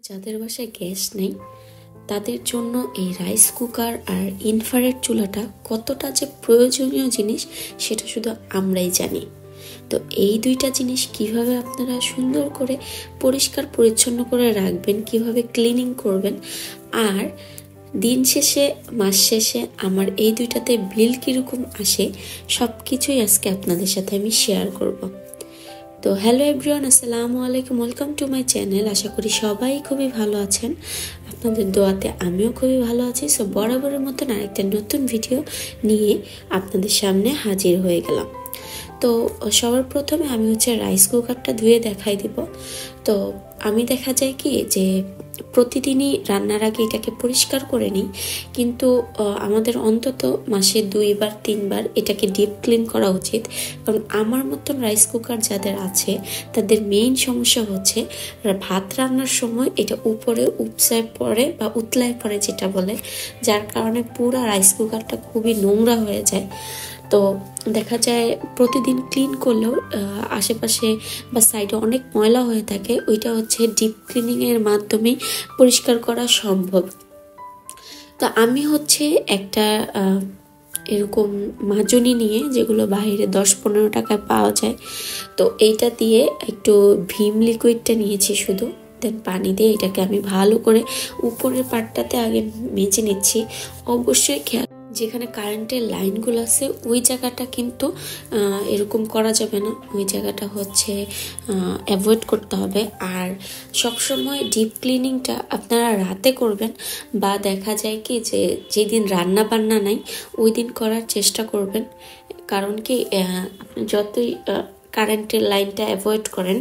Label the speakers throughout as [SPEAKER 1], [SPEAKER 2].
[SPEAKER 1] যাদের বাসায় গ্যাস নেই তাদের জন্য এই রাইস কুকার আর ইনফ্রারেড চুলাটা কতটা যে প্রয়োজনীয় জিনিস সেটা শুধু আমরাই জানি। তো এই দুইটা জিনিস কিভাবে আপনারা সুন্দর করে পরিষ্কার পরিচ্ছন্ন করে রাখবেন, কিভাবে ক্লিনিং করবেন, আর দিন শেষে মাস শেষে আমার এই দুইটাতে বিল কীরকম আসে সব কিছুই আজকে আপনাদের সাথে আমি শেয়ার করব। তো হ্যালো এভরিওয়ান, আসসালামু আলাইকুম, ওয়েলকাম টু মাই চ্যানেল। আশা করি সবাই খুবই ভালো আছেন, আপনাদের দোয়াতে আমিও খুবই ভালো আছি। সো বরাবরের মতন আরেকটা নতুন ভিডিও নিয়ে আপনাদের সামনে হাজির হয়ে গেলাম। তো সবার প্রথমে আমি রাইস কুকারটা ধুয়ে দেখাই দিব। তো আমি দেখা যায় কি যে প্রতিদিনই রান্নার আগে এটাকে পরিষ্কার করে নিই, কিন্তু আমাদের অন্তত মাসে 2-3 বার এটাকে ডিপ ক্লিন করা উচিত। কারণ আমার মতন রাইস কুকার যাদের আছে তাদের মেইন সমস্যা হচ্ছে ভাত রান্নার সময় এটা উপরে উপসায় পড়ে বা উতলায় পড়ে যেটা বলে, যার কারণে পুরো রাইস কুকারটা খুবই নোংরা হয়ে যায়। তো দেখা যায় প্রতিদিন ক্লিন করলেও আশেপাশে বা সাইডে অনেক ময়লা হয়ে থাকে, ওইটা ডিপ ক্লিনিংয়ের মাধ্যমে পরিষ্কার করা সম্ভব। তো আমি একটা এরকম মাজনি নিয়ে, যেগুলো বাইরে 10-15 টাকায় পাওয়া যায়, তো এইটা দিয়ে একটু ভিম লিকুইডটা নিয়েছি শুধু, দেন পানি দিয়ে এটাকে আমি ভালো করে উপরের পাটটাতে আগে মেজে নিচ্ছি। অবশ্যই খেয়াল, যেখানে কারেন্টের লাইনগুলো আছে ওই জায়গাটা কিন্তু এরকম করা যাবে না, ওই জায়গাটা অ্যাভয়েড করতে হবে। আর সবসময় ডিপ ক্লিনিংটা আপনারা রাতে করবেন, বা দেখা যায় কি যে যেদিন রান্না বান্না নাই ওই দিন করার চেষ্টা করবেন। কারণ কি আপনি যতই কারেন্টের লাইনটা অ্যাভয়েড করেন,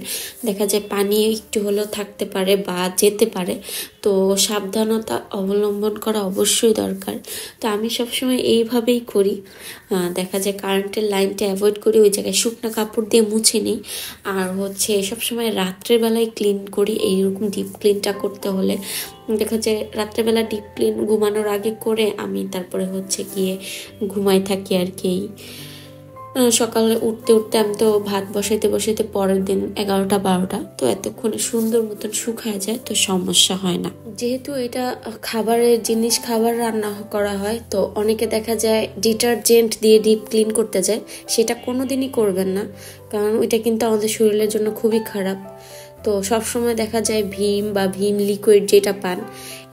[SPEAKER 1] দেখা যায় পানি একটু হলেও থাকতে পারে বা যেতে পারে, তো সাবধানতা অবলম্বন করা অবশ্যই দরকার। তো আমি সবসময় এইভাবেই করি, দেখা যায় কারেন্টের লাইনটা অ্যাভয়েড করি, ওই জায়গায় শুকনো কাপড় দিয়ে মুছে নিই। আর সবসময় রাত্রের বেলায় ক্লিন করি। এইরকম ডিপ ক্লিনটা করতে হলে দেখা যায় রাত্রেবেলা ডিপ ক্লিন ঘুমানোর আগে করে আমি তারপরে গিয়ে ঘুমাই থাকি আর কি। সকালে উঠতে উঠতে আমি তো ভাত বসাইতে পরের দিন 11টা-12টা, তো এতক্ষণে সুন্দর মতন শুকায় যায়, তো সমস্যা হয় না। যেহেতু এটা খাবারের জিনিস, খাবার রান্না করা হয়, তো অনেকে দেখা যায় ডিটারজেন্ট দিয়ে ডিপ ক্লিন করতে যায়, সেটা কোনোদিনই করবেন না, কারণ ওইটা কিন্তু আমাদের শরীরের জন্য খুবই খারাপ। তো সবসময় দেখা যায় ভিম বা ভিম লিকুইড যেটা পান,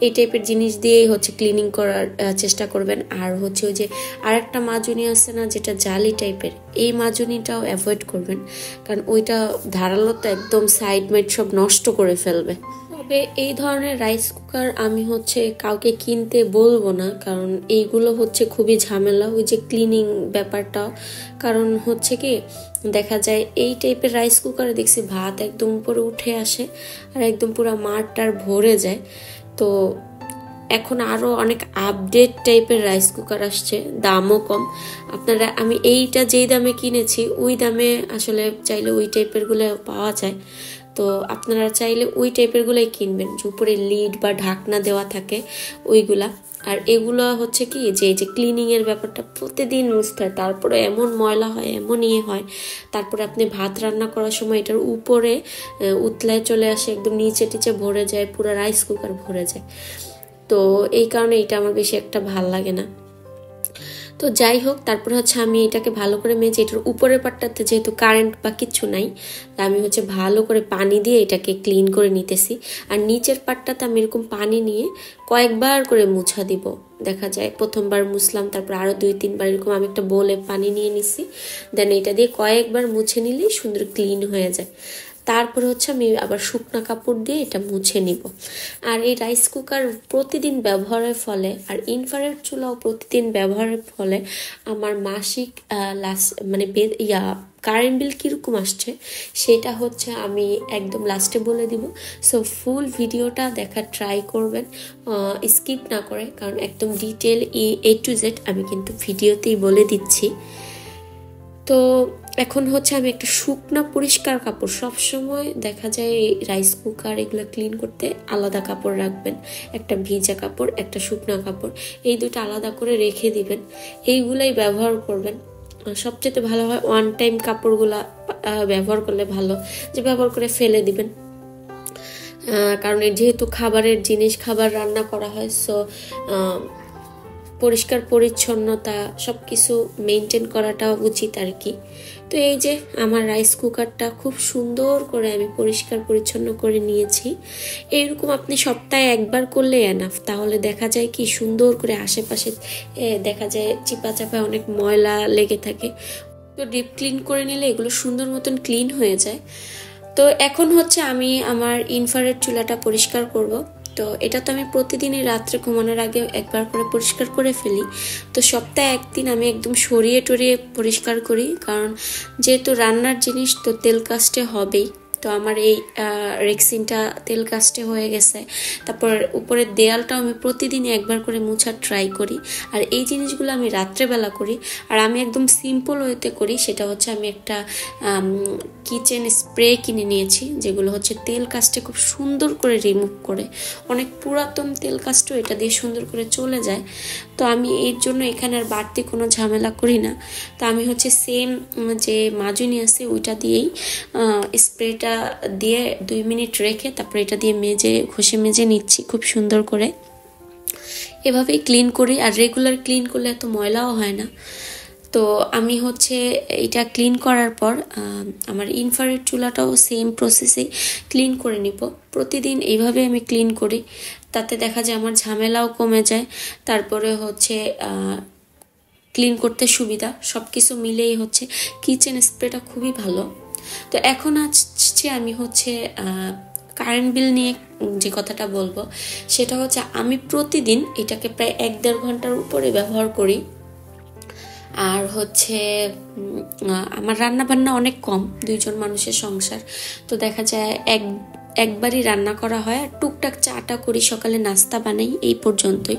[SPEAKER 1] এই টাইপের জিনিস দিয়েই ক্লিনিং করার চেষ্টা করবেন। আর ওই যে আরেকটা মাজুনি আছে না, যেটা জালি টাইপের, এই মাজুনিটাও অ্যাভয়েড করবেন, কারণ ওইটা ধারালো তো একদম সাইড মাইড সব নষ্ট করে ফেলবে। তবে এই ধরনের রাইস কুকার আমি কাউকে কিনতে বলবো না, কারণ এইগুলো খুবই ঝামেলা, ওই যে ক্লিনিং ব্যাপারটা। কারণ কি দেখা যায় এই টাইপের রাইস কুকারে দেখছি ভাত একদম উপরে উঠে আসে আর একদম পুরো মাঠটার ভরে যায়। তো এখন আরো অনেক আপডেট টাইপের রাইস কুকার আসছে, দামও কম। আপনারা, আমি এইটা যেই দামে কিনেছি ওই দামে আসলে চাইলে ওই টাইপের গুলো পাওয়া যায়, তো আপনারা চাইলে ওই টাইপের গুলাই কিনবেন, যে উপরে লিড বা ঢাকনা দেওয়া থাকে ওইগুলা। আর এগুলো কি যে এই যে ক্লিনিং এর ব্যাপারটা প্রতিদিন মুছতে হয়, তারপরে এমন ময়লা হয়, এমন হয়, তারপরে আপনি ভাত রান্না করার সময় এটার উপরে উতলায় চলে আসে, একদম নিচে টিচে ভরে যায়, পুরো রাইস কুকার ভরে যায়। তো এই কারণে এটা আমার বেশি একটা ভাল লাগে না। তো যাই হোক, তারপর আমি এটাকে ভালো করে মেজে, এটার উপরের পাটটাতে যেহেতু কারেন্ট বা কিচ্ছু নাই, তা আমি ভালো করে পানি দিয়ে এটাকে ক্লিন করে নিতেছি। আর নিচের পাটটাতে আমি এরকম পানি নিয়ে কয়েকবার করে মুছা দিব। দেখা যায় প্রথমবার মুছলাম, তারপর আরো 2-3 বার এরকম আমি একটা বোলে পানি নিয়ে নিছি, দেন এটা দিয়ে কয়েকবার মুছে নিলেই সুন্দর ক্লিন হয়ে যায়। তারপরে আমি আবার শুকনো কাপড় দিয়ে এটা মুছে নিব। আর এই রাইস কুকার প্রতিদিন ব্যবহারের ফলে, আর ইনফ্রারেড চুলাও প্রতিদিন ব্যবহারের ফলে আমার মাসিক কারেন্ট বিল কিরকম আসছে সেটা আমি একদম লাস্টে বলে দিব। সো ফুল ভিডিওটা দেখার ট্রাই করবেন, স্কিপ না করে, কারণ একদম ডিটেল A to Z আমি কিন্তু ভিডিওতেই বলে দিচ্ছি। তো এখন আমি একটা শুকনা পরিষ্কার কাপড়, সবসময় দেখা যায় রাইস কুকার এগুলো ক্লিন করতে আলাদা কাপড় রাখবেন, একটা ভিজা কাপড়, একটা শুকনা কাপড়, এই দুটো আলাদা করে রেখে দিবেন, এইগুলাই ব্যবহার করবেন। সবচেয়ে ভালো হয় ওয়ান টাইম কাপড়গুলা ব্যবহার করলে ভালো, যে ব্যবহার করে ফেলে দিবেন। কারণ যেহেতু খাবারের জিনিস, খাবার রান্না করা হয়, সো পরিষ্কার পরিচ্ছন্নতা সব কিছু মেনটেন করাটা উচিত আর কি। তো এই যে আমার রাইস কুকারটা খুব সুন্দর করে আমি পরিষ্কার পরিচ্ছন্ন করে নিয়েছি। এইরকম আপনি সপ্তাহে একবার করলে এনাফ, তাহলে দেখা যায় কি সুন্দর করে আশেপাশে দেখা যায় চিপা চাপায় অনেক ময়লা লেগে থাকে, তো ডিপ ক্লিন করে নিলে এগুলো সুন্দর মতন ক্লিন হয়ে যায়। তো এখন হচ্ছে আমি আমার ইনফ্রারেড চুলাটা পরিষ্কার করব। তো এটা তো আমি প্রতিদিনই রাত্রে ঘুমানোর আগে একবার করে পরিষ্কার করে ফেলি। তো সপ্তাহে একদিন আমি একদম সরিয়ে টরিয়ে পরিষ্কার করি, কারণ যেহেতু রান্নার জিনিস তো তেল কাস্টে হবেই। তো আমার এই রেক্সিনটা তেল কাস্টে হয়ে গেছে। তারপর উপরের দেয়ালটাও আমি প্রতিদিন একবার করে মুছার ট্রাই করি। আর এই জিনিসগুলো আমি রাত্রেবেলা করি। আর আমি একদম সিম্পল ওয়েতে করি, সেটা হচ্ছে আমি একটা কিচেন স্প্রে কিনে নিয়েছি, যেগুলো হচ্ছে তেল কাস্টে খুব সুন্দর করে রিমুভ করে। অনেক পুরাতন তেল কাস্টও এটা দিয়ে সুন্দর করে চলে যায়। তো আমি এর জন্য এখানে আর বাড়তি কোনো ঝামেলা করি না। তো আমি হচ্ছে সেম যে মাজুনি আছে ওইটা দিয়েই স্প্রেটা দিয়ে 2 মিনিট রেখে তারপর এটা দিয়ে ঘষে মেজে নিচ্ছি খুব সুন্দর করে। এভাবেই ক্লিন করি, আর রেগুলার ক্লিন করলে এত ময়লাও হয় না। তো আমি হচ্ছে এটা ক্লিন করার পর আমার ইনফ্রারেড চুলাটাও সেম প্রসেসেই ক্লিন করে নিব। প্রতিদিন এইভাবে আমি ক্লিন করি, তাতে দেখা যায় আমার ঝামেলাও কমে যায়। তারপরে হচ্ছে ক্লিন করতে সুবিধা, সব কিছু মিলেই হচ্ছে কিচেন স্প্রেটা খুবই ভালো। তো এখন আসছে আমি হচ্ছে কারেন্ট বিল নিয়ে যে কথাটা বলবো, সেটা হচ্ছে আমি প্রতিদিন এটাকে প্রায় 1-1.5 ঘন্টার উপরে ব্যবহার করি। আর হচ্ছে আমার রান্না বান্না অনেক কম, 2 জন মানুষের সংসার, তো দেখা যায় একবারই রান্না করা হয়। আর টুকটাক চাটা করি, সকালে নাস্তা বানাই, এই পর্যন্তই।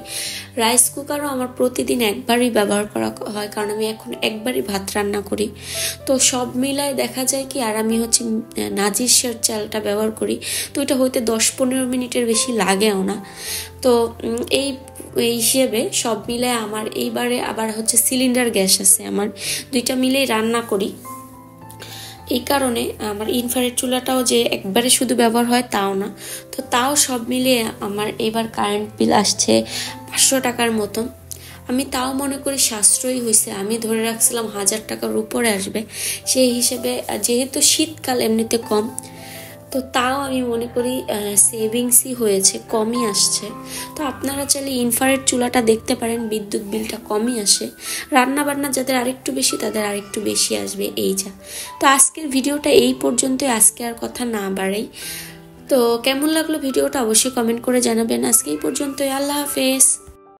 [SPEAKER 1] রাইস কুকারও আমার প্রতিদিন একবারই ব্যবহার করা হয়, কারণ আমি এখন একবারই ভাত রান্না করি। তো সব মিলায় দেখা যায় কি, আর আমি হচ্ছে নাজিরশার চালটা ব্যবহার করি, তো এটা হইতে 10-15 মিনিটের বেশি লাগেও না। তো এই হিসেবে সব মিলে আমার এইবারে আবার হচ্ছে সিলিন্ডার গ্যাস আছে, আমার 2টা মিলেই রান্না করি। এই কারণে আমার ইনফ্রারেড চুলাটাও যে একবারে শুধু ব্যবহার হয় তাও না। তো তাও সব মিলিয়ে আমার এবার কারেন্ট বিল আসছে 500 টাকার মতন। আমি তাও মনে করি সাশ্রয়ী হয়েছে। আমি ধরে রাখছিলাম 1000 টাকার উপরে আসবে, সেই হিসেবে যেহেতু শীতকাল এমনিতে কম, তো তাও আমি মনে করি সেভিংসই হয়েছে, কমই আসছে। তো আপনারা চাইলে ইনফ্রারেড চুলাটা দেখতে পারেন, বিদ্যুৎ বিলটা কমই আসে। রান্না বান্না যাদের আরেকটু বেশি, তাদের আরেকটু বেশি আসবে, এই যা। তো আজকের ভিডিওটা এই পর্যন্তই, আজকে আর কথা না বাড়াই। তো কেমন লাগলো ভিডিওটা অবশ্যই কমেন্ট করে জানাবেন। আজকে এই পর্যন্তই, আল্লাহ হাফেজ।